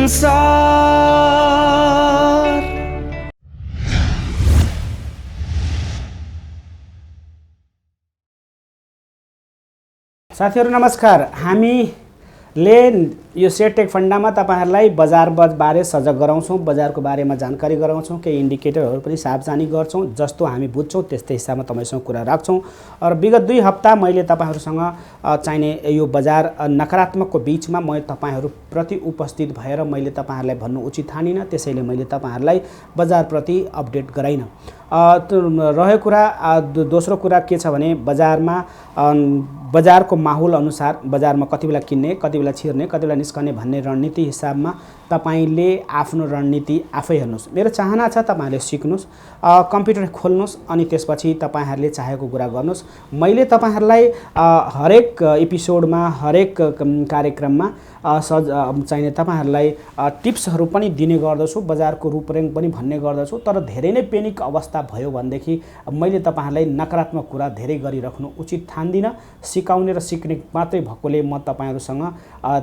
संसार। साथीहरु नमस्कार। हामीले यो सेयरटेक फन्डामा तपाईहरुलाई बजार बारे सजग गराउँछौं, बजारको बारेमा जानकारी गराउँछौं, केही इन्डिकेटरहरु पनि सावधानी गर्छौं, जस्तो हामी बुझ्छौं त्यस्तै हिसाबमा तपाईसँग कुरा राख्छौं। र विगत 2 हप्ता मैले तपाईहरुसँग चाहिने यो बजार नकारात्मकको बीचमा म तपाईहरु प्रति उपस्थित भएर मैले तपाईहरुलाई भन्नु उचित ठानिन, त्यसैले मैले तपाईहरुलाई बजार प्रति अपडेट गराइन। रह्यो कुरा दोस्रो कुरा के छ भने बजारको माहौल अनुसार बजारमा कति बेला किन्ने, कति बेला छिर्ने, कति बेला निस्कने भन्ने रणनीति हिसाबमा तपाईले आफ्नो रणनीति आफै हेर्नुस्। मेरो चाहना छ तपाईहरुले सिक्नुस्, कम्प्युटर खोल्नुस् अनि त्यसपछि तपाईहरुले चाहेको कुरा गर्नुस्। मैले तपाईहरुलाई हरेक एपिसोडमा हरेक कार्यक्रममा चाहिने तपाईहरुलाई टिप्सहरु पनि दिने गर्दछु, बजारको रूपरेखा पनि भन्ने गर्दछु। तर धेरै नै पेनिक अवस्था भयो भनेदेखि मैले तपाईहरुलाई नकारात्मक कुरा धेरै गरिराख्नु उचित ठान्दिन। सिकाउने र सिक्ने मात्रै भएकोले म तपाईहरुसँग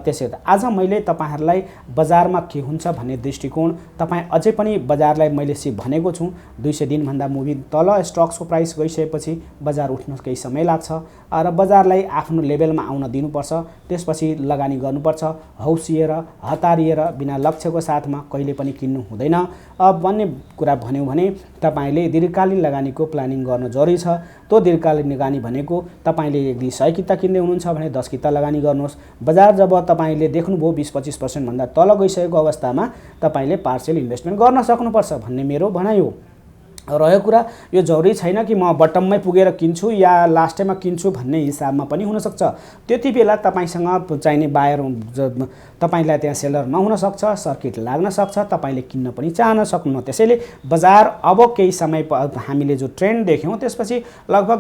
त्यसै आज मैले तपाईहरुलाई बजारमा के हुन्छ भन्ने दृष्टिकोण, तपाई अझै पनि बजारलाई मैले भनेको छु 200 दिन भन्दा मुभी तल स्टक्सको प्राइस गइसकेपछि बजार उठ्न केही समय लाग्छ र बजारलाई आफ्नो लेभलमा आउन दिनुपर्छ, त्यसपछि लगानी गर्नुपर्छ। हौसिएर हतारिएर बिना लक्ष्यको साथमा कहिले पनि किन्नु हुँदैन भन्ने कुरा भन्यो भने तपाईले दीर्घकालीन लगानीको प्लानिङ गर्न जरुरी छ। त्यो दीर्घकालीन लगानी भनेको तपाईले यदि 100 किता किन्दै हुनुहुन्छ भने 10 किता लगानी गर्नुहोस्। बजार जब तपाईले देख्नुभयो 20-25% भन्दा तल गइसकेको अवस्थामा तपाईले पार्शियल इन्भेस्टमेन्ट गर्न सक्नुपर्छ भन्ने मेरो भनाइ हो। रह्यो कुरा यो जरुरी छैन कि म बटममै पुगेर किन्छु या लास्टमा किन्छु भन्ने हिसाबमा पनि हुन सक्छ। त्यति बेला तपाईसँग चाहिने बायर तपाईलाई त्यहाँ सेलर नहुन सक्छ, सर्किट लाग्न सक्छ, तपाईले किन्न पनि चाहन सक्नुहुन्न। त्यसैले बजार अब केही समय हामीले जो ट्रेन्ड देख्यौं त्यसपछि लगभग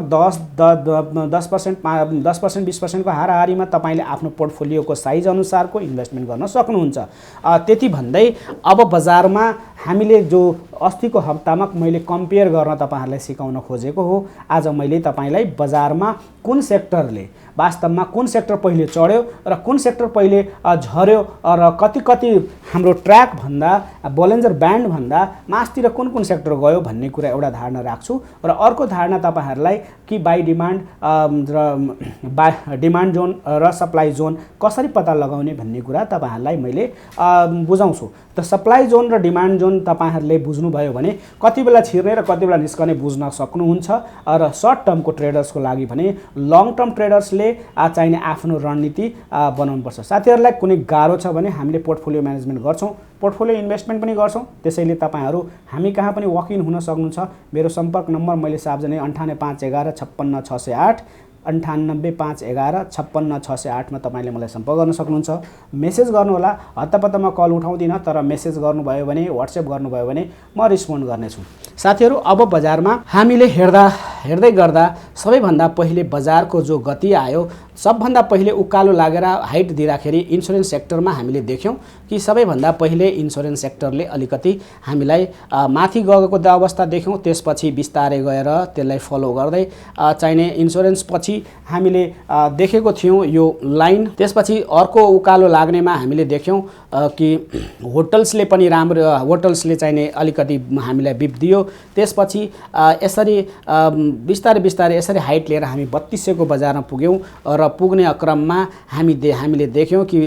10% 20% को हाराहारीमा तपाईले आफ्नो पोर्टफोलियोको साइज अनुसारको इन्भेस्टमेन्ट गर्न सक्नुहुन्छ। त्यति भन्दै अब बजारमा हामीले जो अस्तिको हप्तामा मैले कम्पेयर गर्न तपाईहरुलाई सिकाउन खोजेको हो। आज मैले तपाईलाई बजारमा कुन सेक्टरले वास्तवमा कुन सेक्टर पहिले चढ्यो र कुन सेक्टर पहिले झर्यो र कति हाम्रो ट्र्याक भन्दा बोलिन्जर ब्यान्ड भन्दा मास्तिर कुन सेक्टर गयो भन्ने कुरा एउटा धारणा राख्छु। र अर्को धारणा तपाईहरुलाई कि बाइ डिमान्ड र डिमान्ड जोन र सप्लाई जोन कसरी पत्ता लगाउने भन्ने कुरा तपाईहरुलाई मैले बुझाउँछु। त सप्लाई जोन र डिमान्ड जोन तपाईहरुले बुझ्नुभयो भने कति बेला छिर्ने र कति बेला निस्कने बुझ्न सक्नुहुन्छ। र सर्ट टर्मको ट्रेडर्सको लागि भने लङ टर्म ट्रेडर्सले चाहिने आफ्नो रणनीति बनाउनुपर्छ। साथीहरुलाई कुनै गाह्रो छ भने हामीले पोर्टफोलियो म्यानेजमेन्ट गर्छौं, पोर्टफोलियो इन्भेस्टमेन्ट पनि गर्छौं। त्यसैले तपाईहरु हामी कहाँ पनि वक इन हुन सक्नुहुन्छ। मेरो सम्पर्क नम्बर मैले सार्वजनिक 98511 56608 98511 56608 मा तपाईले मलाई सम्पर्क गर्न सक्नुहुन्छ। मेसेज गर्नु होला, हत्तपत्तमा कल उठाउँदिन, तर मेसेज गर्नुभयो भने व्हाट्सएप गर्नुभयो भने म रिस्पोन्ड गर्नेछु। साथीहरु अब बजारमा हामीले हेर्दै गर्दा सबैभन्दा पहिले बजारको जो गति आयो, सबभन्दा पहिले उकालो लागेर हाइट दिँदाखेरि इन्स्योरेन्स सेक्टरमा हामीले देख्यौं कि सबैभन्दा पहिले इन्स्योरेन्स सेक्टरले अलिकति हामीलाई माथि गएको अवस्था देख्यौं। त्यसपछि बिस्तारै गएर त्यसलाई फलो गर्दै चाहिने इन्स्योरेन्स पछि हामीले देखेको थियौं यो लाइन। त्यसपछि अर्को उकालो लाग्नेमा हामीले देख्यौं कि होटल्सले पनि राम्रो, होटल्सले चाहिने अलिकति हामीलाई बिप दियो। त्यसपछि यसरी बिस्तारै यसरी हाइट लिएर हामी 3200 को बजारमा पुग्यौं र पुग्ने क्रममा हामीले देख्यौं कि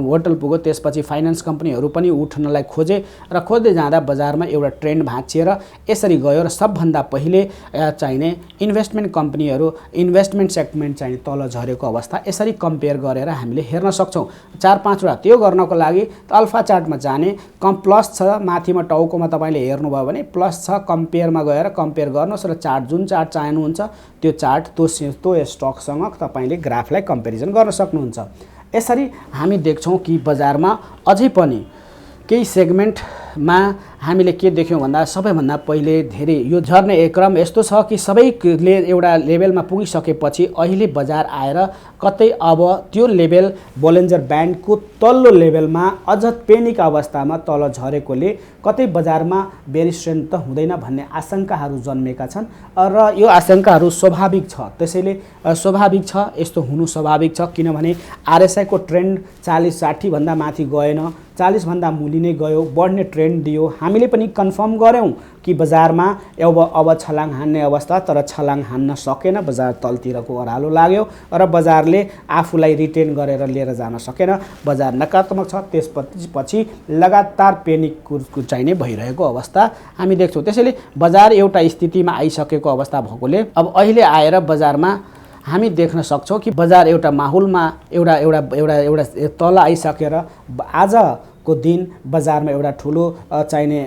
होटल पुग्यो। त्यसपछि फाइनान्स कम्पनीहरु पनि उठ्नलाई खोजे र खोज्दै जाँदा बजारमा एउटा ट्रेन्ड भाँचिएर यसरी गयो र सबभन्दा पहिले चाहिने इन्भेस्टमेन्ट कम्पनीहरु इन्भेस्टमेन्ट सेगमेन्ट चाहिँ तल झरेको अवस्था यसरी कम्पेयर गरेर हामीले हेर्न सक्छौं। 4-5 वटा त्यो गर्नको लागि अल्फा चार्टमा जाने, कम प्लस छ माथिमा टाउकोमा तपाईले हेर्नुभयो भने प्लस छ, कम्पेयरमा गएर कम्पेयर गर्नुस् र चार्ट जुन चार्ट चाहनुहुन्छ त्यो चार्ट त्यो स्टकसँग तपाईले ग्राफलाई कम्पेरिजन गर्न सक्नुहुन्छ। यसरी हामी देख्छौं कि बजारमा अझै पनि केही सेगमेन्ट बजारमा हामीले के देख्यौँ भन्दा सबैभन्दा पहिले धेरै यो झर्ने क्रम यस्तो छ कि सबैले एउटा लेभलमा पुगिसकेपछि अहिले बजार आएर कतै अब त्यो लेभल बोलिन्जर ब्यान्डको तल्लो लेभलमा अझ पेनिक अवस्थामा तल झरेकोले कतै बजारमा बेयर स्ट्रेन्थ त हुँदैन भन्ने आशंकाहरू जन्मेका छन् र यो आशंकाहरू स्वाभाविक छ। त्यसैले स्वाभाविक छ, यस्तो हुनु स्वाभाविक छ किनभने आरएसआईको ट्रेन्ड 40-60 भन्दा माथि गएन, 40 भन्दा मुनि नै गयो, बढ्ने ट्रेन्ड दियो। हामीले पनि कन्फर्म गऱ्यौँ कि बजारमा अब छलाङ हान्ने अवस्था, तर छलाङ हान्न सकेन, बजार तलतिरको ओह्रालो लाग्यो र बजारले आफूलाई रिटेन गरेर लिएर जान सकेन, बजार नकारात्मक छ। त्यसपछि लगातार पेनिक चाहिने भइरहेको अवस्था हामी देख्छौँ। त्यसैले बजार एउटा स्थितिमा आइसकेको अवस्था भएकोले अब अहिले आएर बजारमा हामी देख्न सक्छौँ कि बजार एउटा माहौलमा एउटा तल आइसकेर आजको दिन बजारमा एउटा ठुलो चाहिने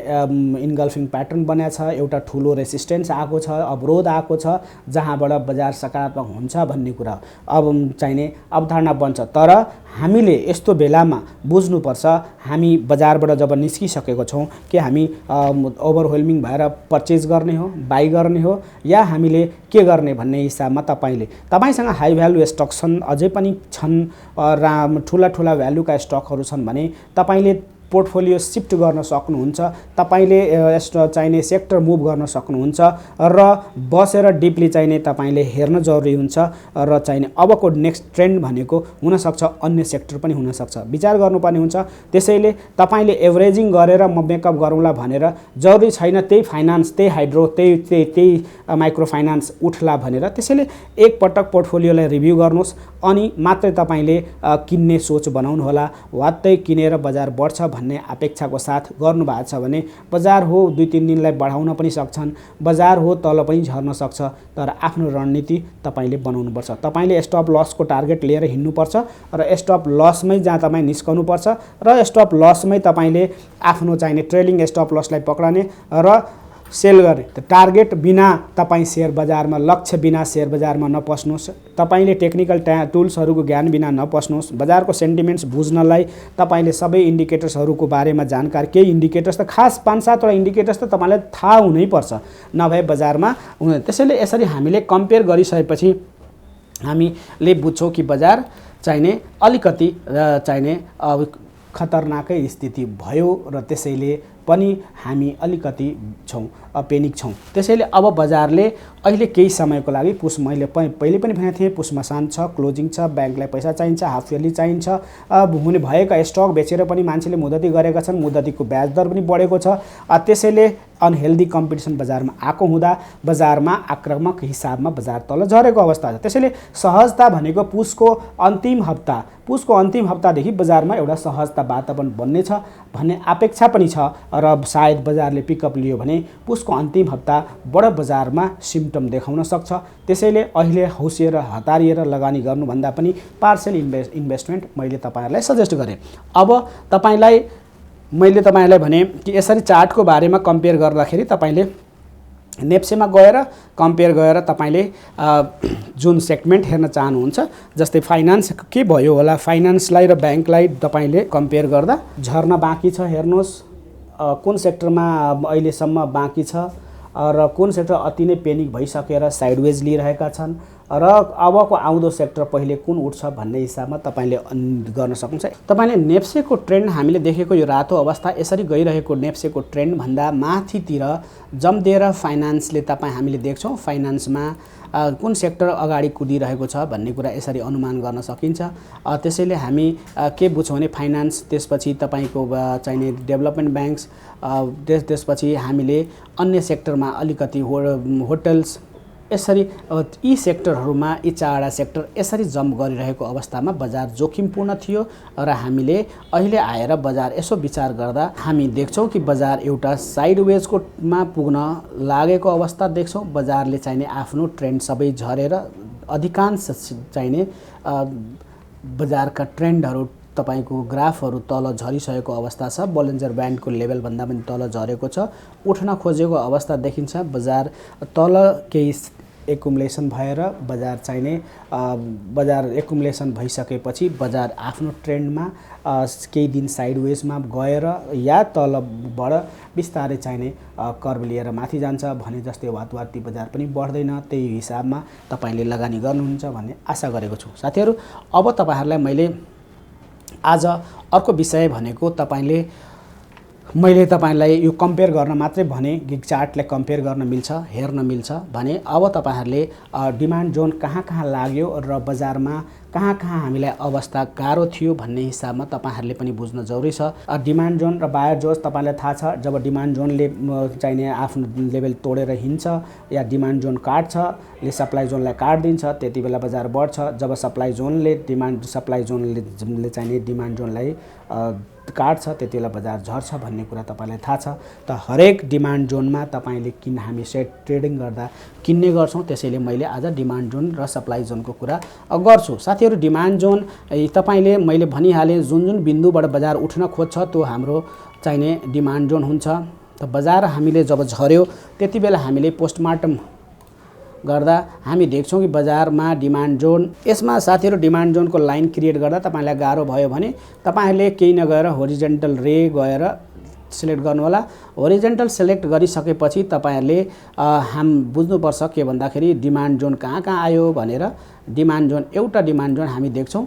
इन्गल्फिङ प्याटर्न बनेको छ, एउटा ठुलो रेसिस्टेन्स आएको छ, अवरोध आएको छ, जहाँबाट बजार सकारात्मक हुन्छ भन्ने कुरा अब चाहिने अवधारणा बन्छ। तर हामीले यस्तो बेलामा बुझ्नुपर्छ, हामी बजारबाट जब निस्किसकेको छौँ कि हामी ओभरवेल्मिङ भएर पर्चेज गर्ने हो, बाई गर्ने हो, या हामीले के गर्ने भन्ने हिसाबमा तपाईँसँग हाई भ्यालु स्टक छन्, अझै पनि छन्, ठुला भ्यालुका स्टकहरू छन् भने तपाईँले पोर्टफोलियो शिफ्ट गर्न सक्नुहुन्छ, तपाईँले चाहिने सेक्टर मुभ गर्न सक्नुहुन्छ र बसेर डिपली चाहिने तपाईँले हेर्न जरुरी हुन्छ र चाहिने अबको नेक्स्ट ट्रेन्ड भनेको हुनसक्छ अन्य सेक्टर पनि हुनसक्छ, विचार गर्नुपर्ने हुन्छ। त्यसैले तपाईँले एभरेजिङ गरेर म मेकअप गरौँला भनेर जरुरी छैन त्यही फाइनान्स, त्यही हाइड्रो, त्यही माइक्रो फाइनान्स उठ्ला भनेर। त्यसैले एकपटक पोर्टफोलियोलाई रिभ्यू गर्नुहोस् अनि मात्रै तपाईँले किन्ने सोच बनाउनु होला। वात्तै किनेर बजार बढ्छ भन्ने अपेक्षाको साथ गर्नुभएको छ भने बजार हो 2-3 दिनलाई बढाउन पनि सक्छन्, बजार हो तल पनि झर्न सक्छ, तर आफ्नो रणनीति तपाईँले बनाउनुपर्छ। तपाईँले स्टप लसको टार्गेट लिएर हिँड्नुपर्छ र स्टप लसमै जहाँ तपाईँ निस्कनुपर्छ र स्टप लसमै तपाईँले आफ्नो चाहिने ट्रेलिङ स्टप लसलाई पक्राउने र सेल गर्ने। टार्गेट बिना तपाईँ सेयर बजारमा, लक्ष्य बिना सेयर बजारमा नपस्नुहोस्, तपाईँले टेक्निकल टुल्सहरूको ज्ञान बिना नपस्नुहोस्। बजारको सेन्टिमेन्ट्स बुझ्नलाई तपाईँले सबै इन्डिकेटर्सहरूको बारेमा जानकारी, केही इन्डिकेटर्स त खास 5-7 वटा इन्डिकेटर्स त तपाईँलाई थाहा हुनैपर्छ, नभए बजारमा हुँदैन। त्यसैले यसरी हामीले कम्पेयर गरिसकेपछि हामीले बुझ्छौँ कि बजार चाहिने अलिकति चाहिने खतरनाकै स्थिति भयो र त्यसैले पनि हामी अलिकति पेनिक छौँ। त्यसैले अब बजारले अहिले केही समयको लागि मैले पहिले पनि भनेको थिएँ, पुसमा शान्त छ, क्लोजिङ छ, ब्याङ्कलाई पैसा चाहिन्छ, हाफ इयरली चाहिन्छ, हुने भएका स्टक बेचेर पनि मान्छेले मुद्दती गरेका छन्, मुद्दतीको ब्याज दर पनि बढेको छ। त्यसैले अनहेल्दी कम्पिटिसन बजारमा आएको हुँदा बजारमा आक्रामक हिसाबमा बजार तल झरेको अवस्था छ। त्यसैले सहजता भनेको पुसको अन्तिम हप्तादेखि बजारमा एउटा सहजता वातावरण बन्नेछ भन्ने अपेक्षा पनि छ र सायद बजारले पिकअप लियो भने पुसको अन्तिम हप्ता बडो बजारमा सिम्पटम देखाउन सक्छ। त्यसैले अहिले हौसिएर हतारिएर लगानी गर्नुभन्दा पनि पार्सल इन्भेस्टमेन्ट मैले तपाईँहरूलाई सजेस्ट गरेँ। अब मैले तपाईँलाई भने कि यसरी चार्टको बारेमा कम्पेयर गर्दाखेरि तपाईँले नेप्सेमा गएर कम्पेयर गरेर तपाईँले जुन सेगमेन्ट हेर्न चाहनुहुन्छ, जस्तै फाइनान्स के भयो होला, फाइनान्सलाई र ब्याङ्कलाई तपाईँले कम्पेयर गर्दा झर्न बाँकी छ हेर्नुहोस्, कुन सेक्टरमा अहिलेसम्म बाँकी छ र कुन सेक्टर अति नै पेनिक भइसकेर साइडवेज लिइरहेका छन् र अबको आउँदो सेक्टर पहिले कुन उठ्छ भन्ने हिसाबमा तपाईँले गर्न सक्नुहुन्छ। तपाईँले नेप्सेको ट्रेन्ड हामीले देखेको यो रातो अवस्था यसरी गइरहेको नेप्सेको ट्रेन्ड भन्दा माथितिर जम्दिएर फाइनान्सले हामीले देख्छौँ फाइनान्समा कुन सेक्टर अगाडि कुदिरहेको छ भन्ने कुरा यसरी अनुमान गर्न सकिन्छ। त्यसैले हामी के बुझ्छौँ भने फाइनान्स, त्यसपछि तपाईँको चाहिने डेभलपमेन्ट ब्याङ्क्स, त्यसपछि हामीले अन्य सेक्टरमा अलिकति होटल्स, यसरी यी सेक्टरहरूमा यी चारवटा सेक्टर यसरी जम्प गरिरहेको अवस्थामा बजार जोखिमपूर्ण थियो र हामीले अहिले आएर बजार यसो विचार गर्दा हामी देख्छौँ कि बजार एउटा साइडवेजकोमा पुग्न लागेको अवस्था देख्छौँ। बजारले चाहिने आफ्नो ट्रेन्ड सबै झरेर अधिकांश चाहिने बजारका ट्रेन्डहरू तपाईको ग्राफहरू तल झरिसकेको अवस्था छ। बोलिन्जर ब्यान्डको लेभलभन्दा पनि तल झरेको छ, उठ्न खोजेको अवस्था देखिन्छ। बजार तल केही एकुमुलेसन भएर बजार चाहिने बजार एकुमुलेसन भइसकेपछि बजार आफ्नो ट्रेन्डमा केही दिन साइडवेजमा गएर या तलबाट बिस्तारै चाहिने कर्भ लिएर माथि जान्छ भने जस्तै वातवाती बजार पनि बढ्दैन। त्यही हिसाबमा तपाईले लगानी गर्नुहुन्छ भन्ने आशा गरेको छु। साथीहरू, अब तपाईहरुलाई मैले आज अर्को विषय भनेको मैले तपाईलाई यो कम्पेयर गर्न मात्रै भने, गिग चार्टले कम्पेयर गर्न मिल्छ, हेर्न मिल्छ भने अब तपाईहरुले डिमान्ड जोन कहाँ लाग्यो र बजारमा कहाँ हामीलाई अवस्था गाह्रो थियो भन्ने हिसाबमा तपाईहरुले पनि बुझ्न जरुरी छ। डिमान्ड जोन र बायर जोन तपाईलाई थाहा छ, जब डिमान्ड जोनले चाहिने आफ्नो लेभल तोडेर हिँड्छ या डिमान्ड जोन काट्छ ले सप्लाई जोनलाई काट्दिन्छ, त्यति बेला बजार बढ्छ। जब सप्लाई जोनले चाहिने डिमान्ड जोनलाई काट्छ त्यति बेला बजार झर्छ भन्ने कुरा तपाईलाई थाहा छ। त हरेक डिमान्ड जोनमा तपाईले हामी सेट ट्रेडिङ गर्दा किन्ने गर्छौं, त्यसैले मैले आज डिमान्ड जोन र सप्लाई जोनको कुरा गर्छु। साथीहरु, डिमान्ड जोन तपाईले मैले भनिहाले जुन बिन्दुबाट बजार उठ्न खोज्छ त्यो हाम्रो चाहिने डिमान्ड जोन हुन्छ। त बजार हामीले जब झर्यो त्यति बेला हामीले पोस्टमार्टम गर्दा हामी देख्छौं कि बजारमा डिमान्ड जोन, यसमा साथीहरु डिमान्ड जोनको लाइन क्रिएट गर्दा तपाईलाई गाह्रो भयो भने तपाईहरुले केही नगएर होरिजन्टल रे गएर सिलेक्ट गर्नु होला। होरिजन्टल सिलेक्ट गरिसकेपछि तपाईहरुले बुझ्नुपर्छ के भन्दाखेरि डिमान्ड जोन कहाँ आयो भनेर। डिमान्ड जोन एउटा डिमान्ड जोन हामी देख्छौं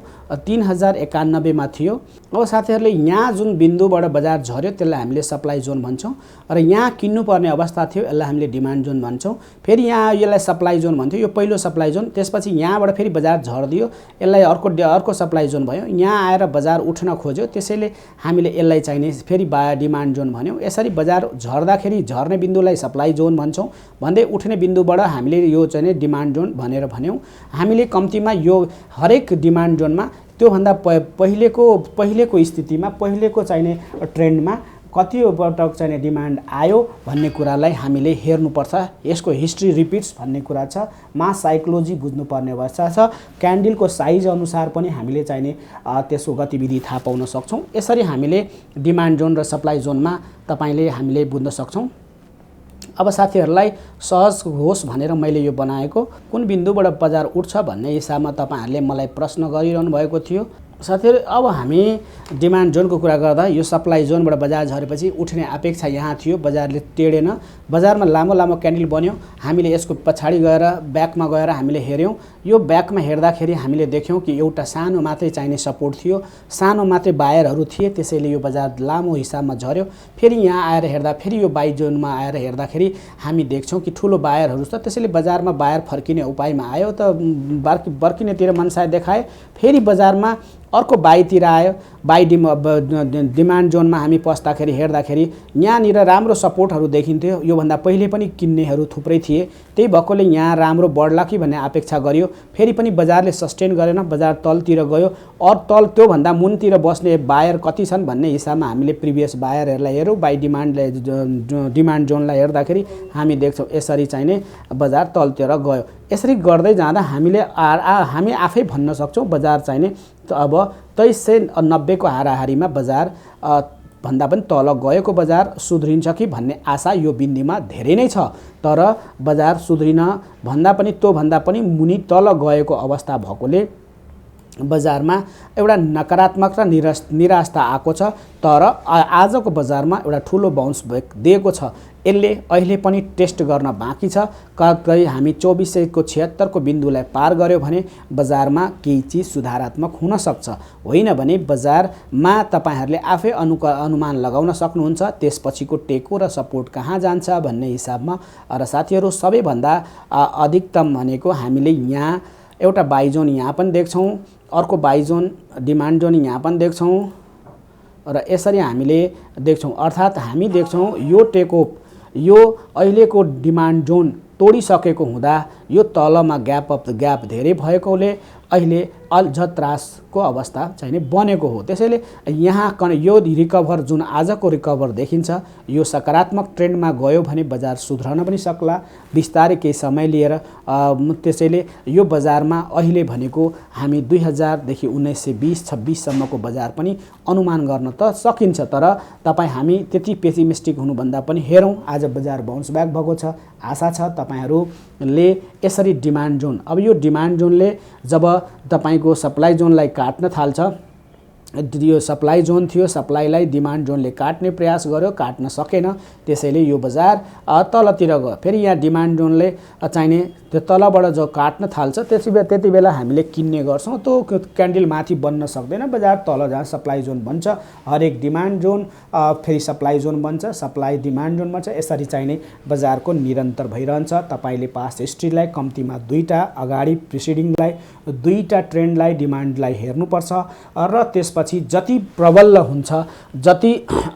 3091 मा थियो। अब साथीहरुले यहाँ जुन बिन्दुबाट बजार झर्यो त्यसलाई हामीले सप्लाई जोन भन्छौं र यहाँ किन्नु पर्ने अवस्था थियो यसलाई हामीले डिमान्ड जोन भन्छौं। फेरि यहाँ यसलाई सप्लाई जोन भन्थ्यो, यो पहिलो सप्लाई जोन, त्यसपछि यहाँबाट फेरि बजार झर्दियो, यसलाई अर्को सप्लाई जोन भयो। यहाँ आएर बजार उठ्न खोज्यो, त्यसैले हामीले यसलाई चाहिने फेरि डिमान्ड जोन भन्यौं। यसरी बजार झर्दाखेरि झर्ने बिन्दुलाई सप्लाई जोन भन्छौं, भन्दै उठ्ने बिन्दुबाट हामीले यो चाहिँ डिमान्ड जोन भनेर भन्यौं। हामीले कम्तीमा यो हरेक डिमान्ड जोनमा त्यो भन्दा पहिलेको स्थितिमा पहिलेको चाहिने ट्रेन्डमा कति पटक चाहिने डिमान्ड आयो भन्ने कुरालाई हामीले हेर्नुपर्छ। यसको हिस्ट्री रिपिट्स भन्ने कुरा छ, मास साइकोलोजी बुझ्नुपर्ने अवस्था छ। क्यान्डलको साइज अनुसार पनि हामीले चाहिने त्यसको गतिविधि थाहा पाउन सक्छौं। यसरी हामीले डिमान्ड जोन र सप्लाई जोनमा हामीले बुझ्न सक्छौं। अब साथीहरुलाई सहज होस् भनेर मैले यो बनाएको, कुन बिन्दुबाट बजार उठ्छ भन्ने हिसाबमा तपाईहरुले मलाई प्रश्न गरिरहनु भएको थियो। साथीहरु, अब हामी डिमान्ड जोनको कुरा गर्दा यो सप्लाई जोनबाट बजार झरेपछि उठ्ने अपेक्षा यहाँ थियो, बजारले टेडेन, बजारमा लामो क्यान्डल बन्यो। हामीले यसको पछाडी गएर ब्याकमा गएर हामीले हेर्यौं। यो ब्याकमा हेर्दाखेरि हामीले देख्यौं कि एउटा सानो मात्रै चाहिने सपोर्ट थियो, सानो मात्रै बायरहरु थिए, त्यसैले यो बजार लामो हिसाबमा झर्यो। फेरि यहाँ आएर हेर्दा फेरि यो बाइ जोनमा आएर हेर्दाखेरि हामी देख्छौं कि ठूलो बायरहरु छ, त्यसैले बजारमा बायर फर्किने उपायमा आयो त बर्किनेतिर मनसाय देखाए। फेरि बजारमा अर्को बाइतिर आयो, डिमान्ड जोनमा हामी पस्दाखेरि हेर्दाखेरि यहाँनिर राम्रो सपोर्टहरु देखिन्थ्यो। यो भन्दा पहिले पनि किन्नेहरु थुप्रै थिए, त्यही भएकोले यहाँ राम्रो बढ्ला कि भन्ने अपेक्षा गरियो। फेरि पनि बजारले सस्टेन गरेन, बजार तलतिर गयो। त्यो भन्दा मुनतिर बस्ने बायर कति छन् भन्ने हिसाबमा हामीले प्रिभियस बायरहरुलाई हेरौं। डिमान्ड जोनलाई हेर्दाखेरि हामी देख्छौं यसरी चाहिने बजार तलतिर गयो। यसरी गर्दै जाँदा हामी आफै भन्न सक्छौं बजार चाहिने अब 2390 को हाराहारीमा बजार भन्दा पनि तल गएको बजार सुध्रिन्छ कि भन्ने आशा यो बिन्दुमा धेरै नै छ। तर बजार सुध्रिन भन्दा पनि मुनि तल गएको अवस्था भएकोले बजारमा एउटा नकारात्मक र निराशा आएको छ। तर आजको बजारमा एउटा ठूलो बाउन्स ब्याक दिएको छ। यसले अहिले पनि टेस्ट गर्न बाँकी छ। कतै हामी 2476 को बिन्दुलाई पार गर्यो भने बजारमा केही चीज सुधारात्मक हुन सक्छ, होइन भने बजारमा तपाईहरुले आफै अनुमान लगाउन सक्नुहुन्छ त्यसपछिको टेको र सपोर्ट कहाँ जान्छ भन्ने हिसाबमा। र साथीहरु, सबैभन्दा अधिकतम भनेको हामीले यहाँ एउटा बाइ जोन यहाँ पनि देख्छौं, अर्को बाइ जोन डिमान्ड जोन यहाँ पनि देख्छौं र यसरी हामीले देख्छौं। अर्थात हामी देख्छौं यो टेकअप यो अहिलेको डिमान्ड जोन तोडिसकेको हुँदा यो तलमा ग्याप धेरै भएकोले अहिले अल्झत्रासको अवस्था चाहिँ बनेको हो। त्यसैले यहाँ यो रिकभर जुन आजको रिकभर देखिन्छ यो सकारात्मक ट्रेन्डमा गयो भने बजार सुध्रन पनि सक्ला बिस्तारै केही समय लिएर। त्यसैले यो बजारमा अहिले भनेको हामी 2000 देखि 1920-26 सम्मको बजार पनि अनुमान गर्न त सकिन्छ, तर हामी त्यति पेसिमिस्टिक हुनुभन्दा पनि हेरौँ आज बजार बाउन्स ब्याक भएको छ। आशा छ तपाईहरूले यसरी डिमान्ड जोन, अब यो डिमान्ड जोनले जब तपाईको सप्लाई जोनलाई काट्न थाल्छ, यो सप्लाई जोन थियो, सप्लाईलाई डिमान्ड जोनले काट्ने प्रयास गर्यो, काट्न सकेन, त्यसैले यो बजार तलतिर गयो। फेरि यहाँ डिमान्ड जोनले चाहिने त्यो तलबाट जो काट्न थाल्छ त्यति बेला हामीले किन्ने गर्छौँ। त्यो क्यान्डल माथि बन्न सक्दैन, बजार तल जहाँ सप्लाई जोन बन्छ, हरेक डिमान्ड जोन फेरि सप्लाई जोन बन्छ, सप्लाई डिमान्ड जोन बन्छ, यसरी चाहिने बजारको निरन्तर भइरहन्छ। तपाईले पास्ट हिस्ट्रीलाई कम्तीमा दुईटा अगाडि प्रिसिडिङलाई दुईटा ट्रेन्डलाई डिमान्डलाई हेर्नुपर्छ र त्यसपछि जति प्रबल हुन्छ, जति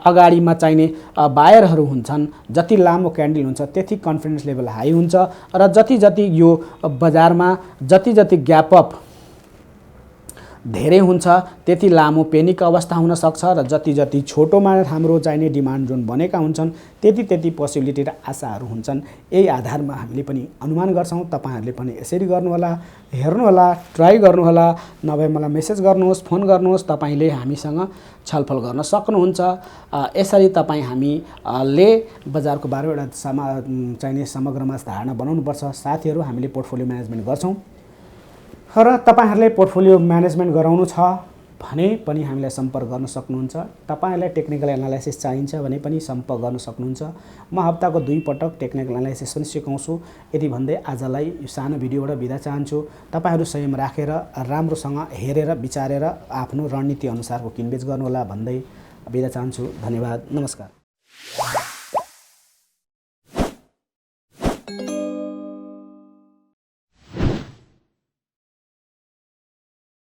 अगाडिमा चाहिने बायरहरू हुन्छन्, जति लामो क्यान्डल हुन्छ त्यति कन्फिडेन्स लेभल हाई हुन्छ र जति यो बजारमा जति ग्याप अप धेरै हुन्छ त्यति लामो पेनिक अवस्था हुन सक्छ र जति छोटोमा हाम्रो चाहिने डिमान्ड जोन बनेका हुन्छन् त्यति पोसिबिलिटी र आशाहरू हुन्छन्। यही आधारमा हामीले पनि अनुमान गर्छौँ। तपाईहरुले पनि यसरी गर्नुहोला, हेर्नुहोला, ट्राई गर्नुहोला, नभए मलाई मेसेज गर्नुहोस्, फोन गर्नुहोस्, तपाईले हामीसँग छलफल गर्न सक्नुहुन्छ। यसरी हामीले बजारको 12 वटा चाहिने समग्रमा धारणा बनाउनुपर्छ। साथीहरू हामीले पोर्टफोलियो म्यानेजमेन्ट गर्छौँ र तपाईहरुले पोर्टफोलियो म्यानेजमेन्ट गराउनु छ भने पनि हामीलाई सम्पर्क गर्न सक्नुहुन्छ। तपाईहरुलाई टेक्निकल एनालाइसिस चाहिन्छ भने पनि सम्पर्क गर्न सक्नुहुन्छ। म हप्ताको 2 पटक टेक्निकल एनालाइसिस पनि सिकाउँछु। यति भन्दै आजलाई यो सानो भिडियोबाट बिदा चाहन्छु। तपाईहरु संयम राखेर राम्रोसँग हेरेर विचारेर आफ्नो रणनीति अनुसारको किनबेच गर्नुहोला भन्दै बिदा चाहन्छु। धन्यवाद, नमस्कार।